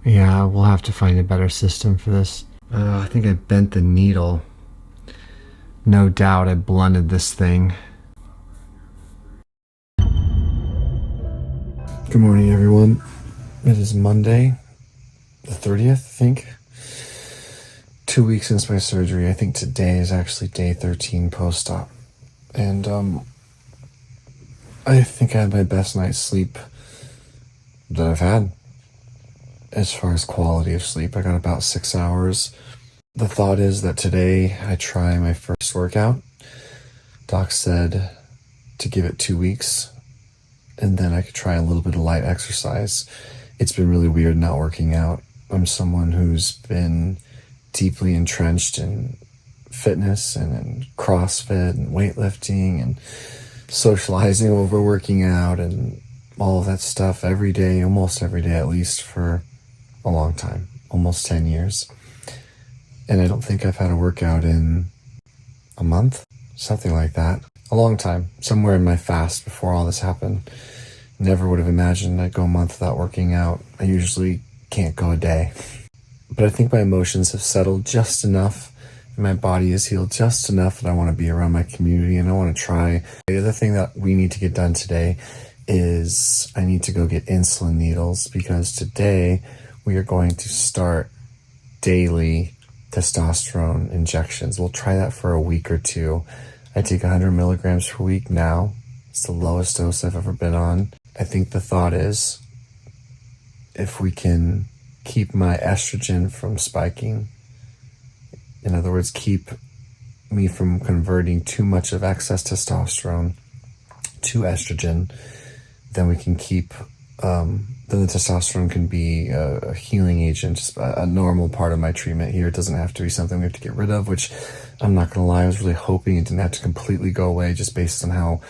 Yeah, we'll have to find a better system for this. I think I bent the needle. No doubt I blunted this thing. Good morning, everyone. It is Monday, the 30th, I think. 2 weeks since my surgery. I think today is actually day 13 post-op. And I think I had my best night's sleep that I've had. As far as quality of sleep, I got about 6 hours. The thought is that today I try my first workout. Doc said to give it 2 weeks, and then I could try a little bit of light exercise. It's been really weird not working out. I'm someone who's been deeply entrenched in fitness and in CrossFit and weightlifting and socializing over working out and all of that stuff every day, almost every day at least, for a long time, almost 10 years. And I don't think I've had a workout in a month, something like that. A long time, somewhere in my fast before all this happened. Never would have imagined I'd go a month without working out. I usually can't go a day. But I think my emotions have settled just enough and my body has healed just enough that I want to be around my community and I want to try. The other thing that we need to get done today is I need to go get insulin needles, because today we are going to start daily testosterone injections. We'll try that for a week or two. I take 100 milligrams per week now. It's the lowest dose I've ever been on. I think the thought is, if we can keep my estrogen from spiking, in other words, keep me from converting too much of excess testosterone to estrogen, then we can keep, then the testosterone can be a healing agent, just a normal part of my treatment here. It doesn't have to be something we have to get rid of, which I'm not going to lie, I was really hoping it didn't have to completely go away, just based on how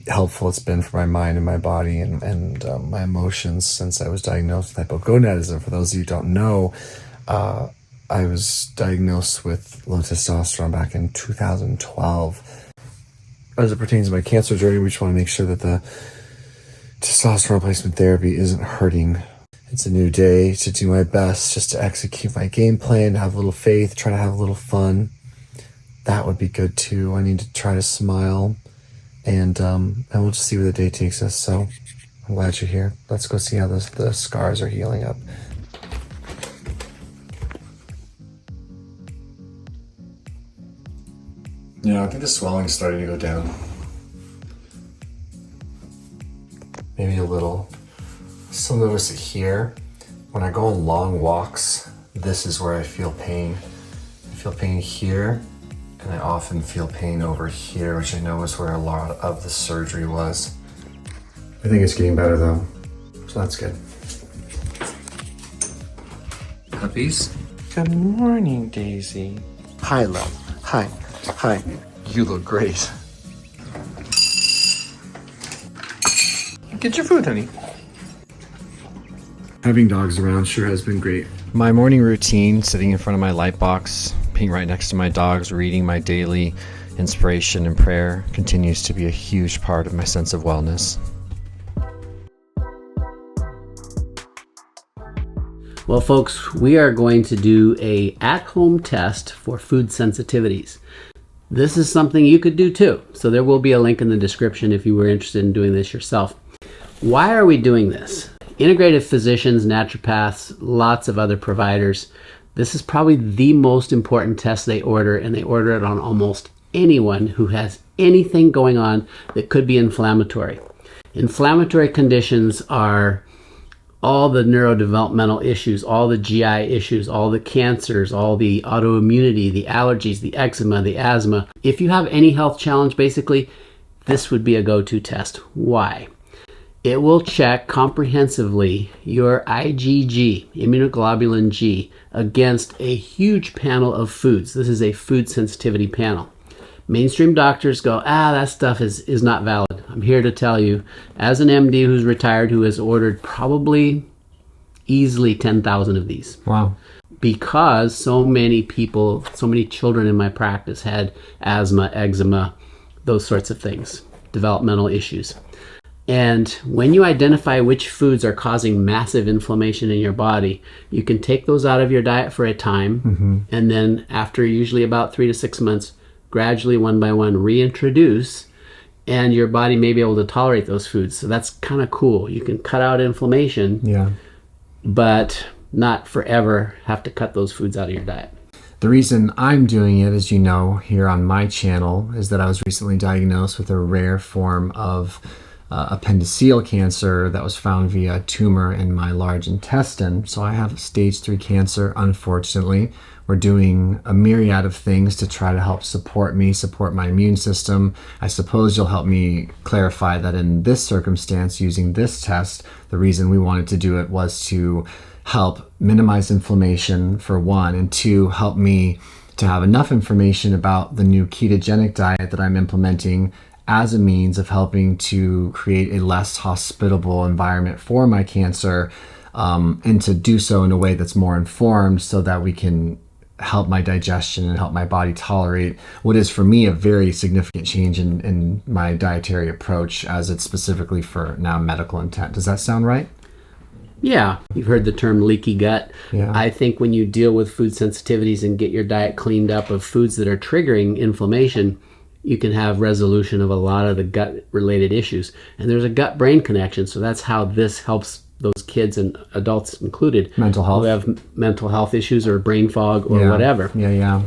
helpful it's been for my mind and my body and my emotions since I was diagnosed with hypogonadism. For those of you who don't know, I was diagnosed with low testosterone back in 2012. As it pertains to my cancer journey, we just want to make sure that the testosterone replacement therapy isn't hurting. It's a new day to do my best just to execute my game plan, have a little faith, try to have a little fun. That would be good too. I need to try to smile, and we'll just see where the day takes us. So I'm glad you're here. Let's go see how the scars are healing up. Yeah, I think the swelling's starting to go down. Maybe a little. I still notice it here. When I go on long walks, this is where I feel pain. I feel pain here, and I often feel pain over here, which I know is where a lot of the surgery was. I think it's getting better though, so that's good. Puppies? Good morning, Daisy. Hi, love. Hi. Hi. You look great. Get your food, honey. Having dogs around sure has been great. My morning routine, sitting in front of my light box, being right next to my dogs, reading my daily inspiration and prayer, continues to be a huge part of my sense of wellness. Well, folks, we are going to do a at-home test for food sensitivities. This is something you could do too. So there will be a link in the description if you were interested in doing this yourself. Why are we doing this? Integrative physicians, naturopaths, lots of other providers, this is probably the most important test they order, and they order it on almost anyone who has anything going on that could be inflammatory. Inflammatory conditions are all the neurodevelopmental issues, all the GI issues, all the cancers, all the autoimmunity, the allergies, the eczema, the asthma. If you have any health challenge, basically, this would be a go-to test. Why? It will check comprehensively your IgG, immunoglobulin G, against a huge panel of foods. This is a food sensitivity panel. Mainstream doctors go, that stuff is not valid. I'm here to tell you, as an MD who's retired, who has ordered probably easily 10,000 of these. Wow. Because so many people, so many children in my practice had asthma, eczema, those sorts of things, developmental issues. And when you identify which foods are causing massive inflammation in your body, you can take those out of your diet for a time, and then after usually about 3 to 6 months, gradually one by one reintroduce, and your body may be able to tolerate those foods. So that's kind of cool. You can cut out inflammation, but not forever have to cut those foods out of your diet. The reason I'm doing it, as you know, here on my channel, is that I was recently diagnosed with a rare form of appendiceal cancer that was found via a tumor in my large intestine. So I have stage 3 cancer, unfortunately. We're doing a myriad of things to try to help support me, support my immune system. I suppose you'll help me clarify that in this circumstance, using this test, the reason we wanted to do it was to help minimize inflammation, for one, and two, help me to have enough information about the new ketogenic diet that I'm implementing as a means of helping to create a less hospitable environment for my cancer, and to do so in a way that's more informed so that we can help my digestion and help my body tolerate what is for me a very significant change in my dietary approach, as it's specifically for now medical intent. Does that sound right? Yeah, you've heard the term leaky gut. Yeah. I think when you deal with food sensitivities and get your diet cleaned up of foods that are triggering inflammation, you can have resolution of a lot of the gut-related issues. And there's a gut-brain connection, so that's how this helps those kids and adults included. Mental health. Who have mental health issues or brain fog or whatever. Yeah.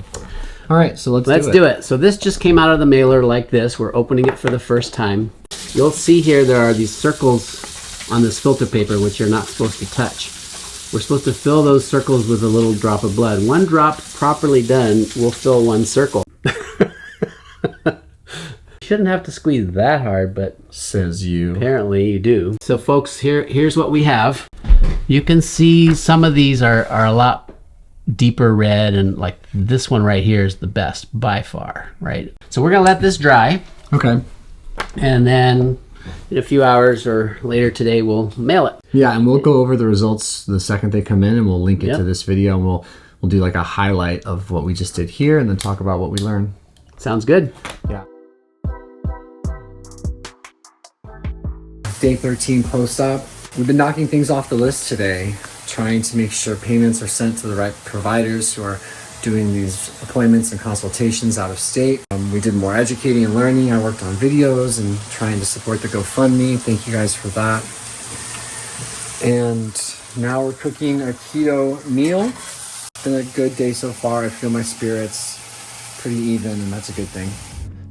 All right, so let's do it. So this just came out of the mailer like this. We're opening it for the first time. You'll see here there are these circles on this filter paper, which you're not supposed to touch. We're supposed to fill those circles with a little drop of blood. One drop properly done will fill one circle. Shouldn't have to squeeze that hard, but says you. Apparently you do. So folks, here's what we have. You can see some of these are a lot deeper red, and like this one right here is the best by far, right? So we're gonna let this dry. Okay. And then in a few hours or later today, we'll mail it. Yeah, and we'll go over the results the second they come in, and we'll link it to this video, and we'll do like a highlight of what we just did here, and then talk about what we learned. Sounds good. Yeah. Day 13 post-op. We've been knocking things off the list today, trying to make sure payments are sent to the right providers who are doing these appointments and consultations out of state. We did more educating and learning. I worked on videos and trying to support the GoFundMe. Thank you guys for that. And now we're cooking a keto meal. It's been a good day so far. I feel my spirits pretty even, and that's a good thing.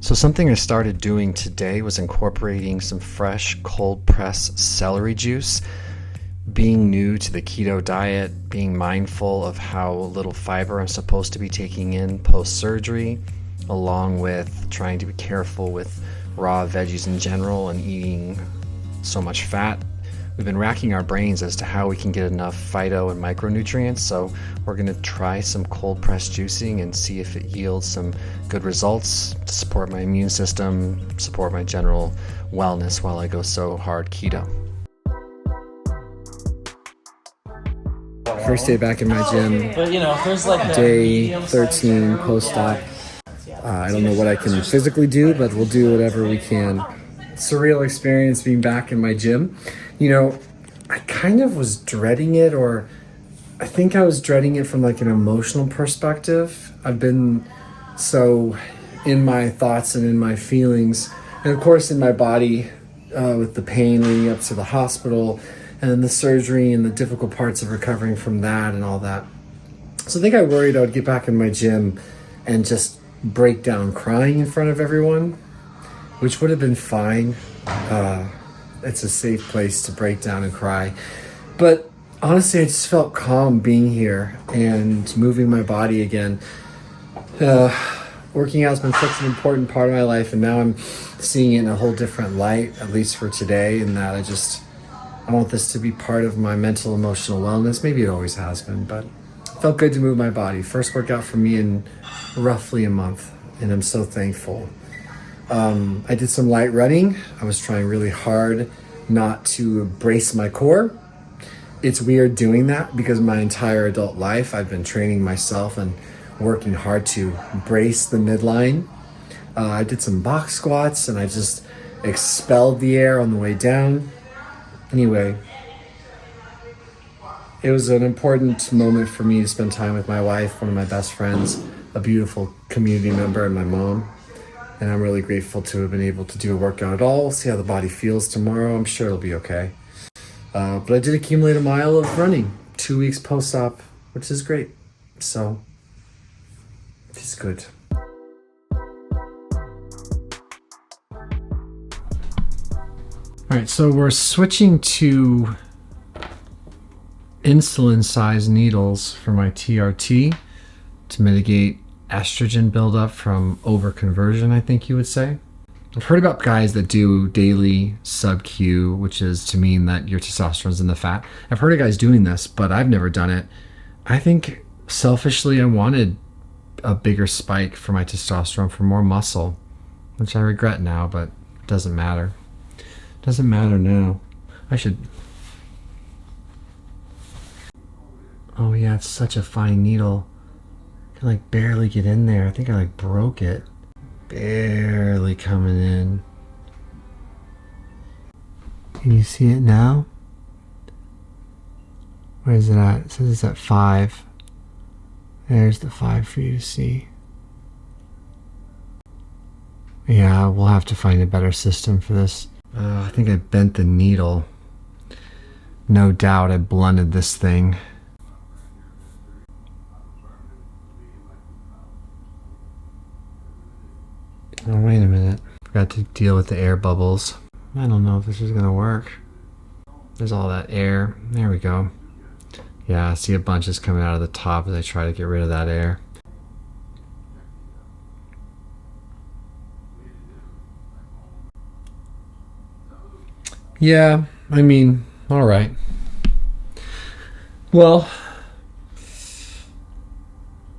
So something I started doing today was incorporating some fresh cold pressed celery juice. Being new to the keto diet, being mindful of how little fiber I'm supposed to be taking in post-surgery, along with trying to be careful with raw veggies in general and eating so much fat. We've been racking our brains as to how we can get enough phyto and micronutrients, so we're going to try some cold pressed juicing and see if it yields some good results to support my immune system, support my general wellness while I go so hard keto. First day back in my gym, But there's like day 13 post-op. I don't know what I can physically do, but we'll do whatever we can. Surreal experience being back in my gym. I kind of was dreading it, or I think I was dreading it from like an emotional perspective. I've been so in my thoughts and in my feelings, and of course in my body, with the pain leading up to the hospital and then the surgery and the difficult parts of recovering from that and all that. So I think I worried I would get back in my gym and just break down crying in front of everyone, which would have been fine. It's a safe place to break down and cry. But honestly, I just felt calm being here and moving my body again. Working out has been such an important part of my life, and now I'm seeing it in a whole different light, at least for today, in that I want this to be part of my mental, emotional wellness. Maybe it always has been, but it felt good to move my body. First workout for me in roughly a month, and I'm so thankful. I did some light running. I was trying really hard not to brace my core. It's weird doing that because my entire adult life I've been training myself and working hard to brace the midline. I did some box squats, and I just expelled the air on the way down. Anyway, it was an important moment for me to spend time with my wife, one of my best friends, a beautiful community member, and my mom. And I'm really grateful to have been able to do a workout at all. We'll see how the body feels tomorrow. I'm sure it'll be okay. But I did accumulate a mile of running 2 weeks post-op, which is great. So, it's good. All right, so we're switching to insulin-sized needles for my TRT to mitigate estrogen buildup from overconversion, I think you would say. I've heard about guys that do daily sub-Q, which is to mean that your testosterone's in the fat. I've heard of guys doing this, but I've never done it. I think selfishly I wanted a bigger spike for my testosterone for more muscle, which I regret now, but it doesn't matter. It doesn't matter now. I should... Oh yeah, it's such a fine needle. I can like barely get in there. I think I like broke it. Barely coming in. Can you see it now? Where is it at? It says it's at 5. There's the 5 for you to see. Yeah, we'll have to find a better system for this. I think I bent the needle. No doubt I blunted this thing. Oh, wait a minute. Forgot to deal with the air bubbles. I don't know if this is going to work. There's all that air. There we go. Yeah, I see a bunch is coming out of the top as I try to get rid of that air. Yeah, I mean, all right. Well,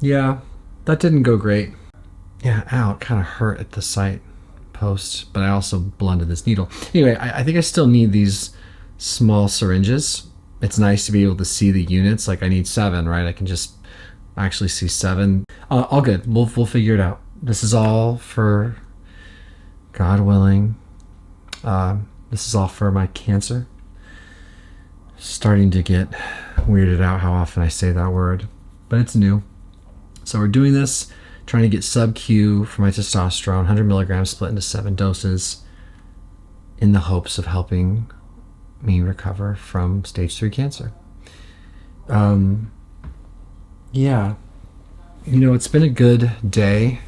yeah, that didn't go great. Yeah, ow, it kind of hurt at the site post, but I also blunted this needle. Anyway, I think I still need these small syringes. It's nice to be able to see the units. Like I need 7, right? I can just actually see 7. All good. We'll figure it out. This is all for, God willing, this is all for my cancer. Starting to get weirded out how often I say that word, but it's new. So we're doing this, trying to get sub-Q for my testosterone, 100 milligrams split into 7 doses in the hopes of helping me recover from stage 3 cancer. Yeah, you know, it's been a good day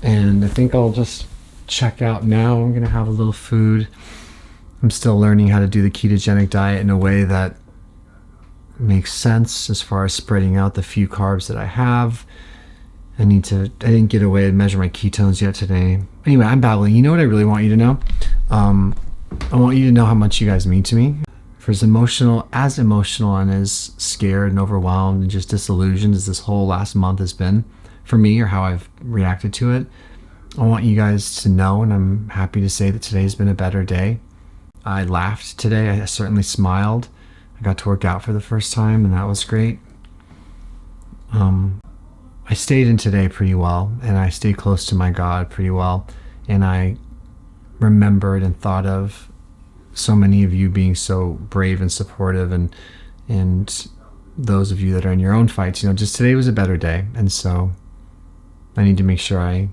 and I think I'll just check out now. I'm gonna have a little food. I'm still learning how to do the ketogenic diet in a way that makes sense as far as spreading out the few carbs that I have. I didn't get away and measure my ketones yet today. Anyway, I'm babbling. You know what I really want you to know? I want you to know how much you guys mean to me. For as emotional and as scared and overwhelmed and just disillusioned as this whole last month has been for me, or how I've reacted to it, I want you guys to know, and I'm happy to say that today's been a better day. I laughed today. I certainly smiled. I got to work out for the first time, and that was great. I stayed in today pretty well, and I stayed close to my God pretty well, and I remembered and thought of so many of you being so brave and supportive, and those of you that are in your own fights. You know, just today was a better day, and so I need to make sure I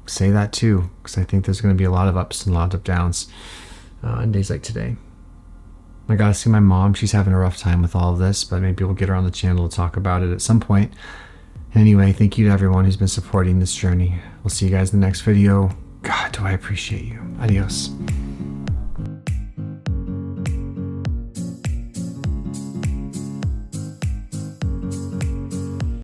say that too, because I think there's going to be a lot of ups and a lot of downs on days like today. I gotta see my mom. She's having a rough time with all of this, but maybe we'll get her on the channel to talk about it at some point. Anyway, thank you to everyone who's been supporting this journey. We'll see you guys in the next video. God, do I appreciate you. Adios.